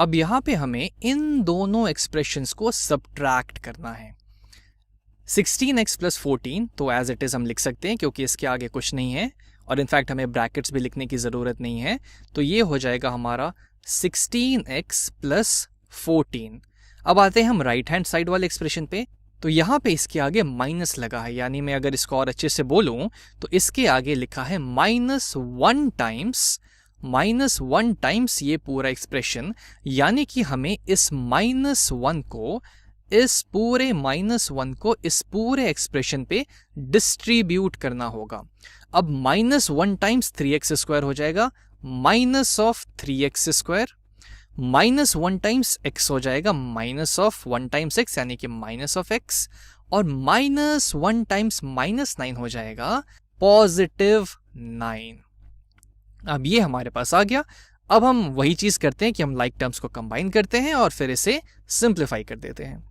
अब यहाँ पे हमें इन दोनों एक्सप्रेशंस को सब्ट्रैक्ट करना है। 16x प्लस 14 तो एज इट इज़ हम लिख सकते हैं क्योंकि इसके आगे कुछ नहीं है, और इनफैक्ट हमें ब्रैकेट्स भी लिखने की ज़रूरत नहीं है। तो ये हो जाएगा हमारा 16x प्लस 14। अब आते हैं हम राइट हैंड साइड वाले एक्सप्रेशन पे। तो यहाँ पे इसके आगे माइनस लगा है, यानी मैं अगर इसको और अच्छे से बोलूँ तो इसके आगे लिखा है -1 टाइम्स ये पूरा एक्सप्रेशन, यानी कि हमें इस -1 को इस पूरे एक्सप्रेशन पे डिस्ट्रीब्यूट करना होगा। अब -1 टाइम्स 3x² हो जाएगा, -3x², -1 टाइम्स x हो जाएगा, -1 टाइम्स x यानी कि -x, और -1 टाइम्स -9 हो जाएगा +9। अब ये हमारे पास आ गया। अब हम वही चीज करते हैं कि हम लाइक टर्म्स को कंबाइन करते हैं और फिर इसे सिंप्लीफाई कर देते हैं।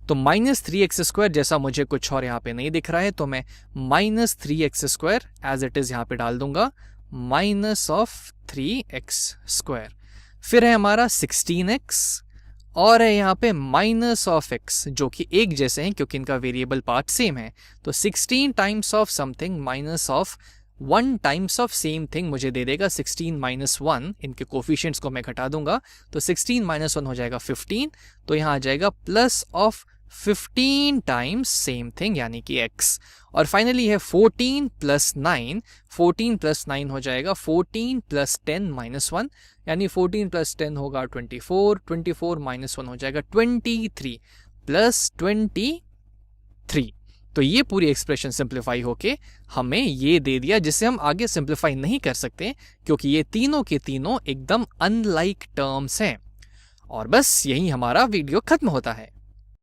तो -3x² जैसा मुझे कुछ और यहाँ पे नहीं दिख रहा है, तो मैं -3x² एज इट इज यहाँ पे डाल दूंगा, -3x²। फिर है हमारा 16x और है यहाँ पे -x, जो कि एक जैसे हैं क्योंकि इनका वेरिएबल पार्ट सेम है। तो 16 times of something -1 times of same thing मुझे दे देगा 16 - 1। इनके कोफिशिएंट्स को मैं घटा दूंगा, तो 16 - 1 हो जाएगा 15। तो यहाँ आ जाएगा +15 टाइम्स सेम थिंग यानी कि x। और फाइनली है 14 + 9। 14 + 9 हो जाएगा 14 + 10 - 1, यानी 14 + 10 होगा 24। 24 - 1 हो जाएगा 23 +23। तो ये पूरी एक्सप्रेशन सिंप्लीफाई होके हमें ये दे दिया, जिसे हम आगे सिंप्लीफाई नहीं कर सकते क्योंकि ये तीनों के तीनों एकदम अनलाइक टर्म्स हैं। और बस यही हमारा वीडियो खत्म होता है।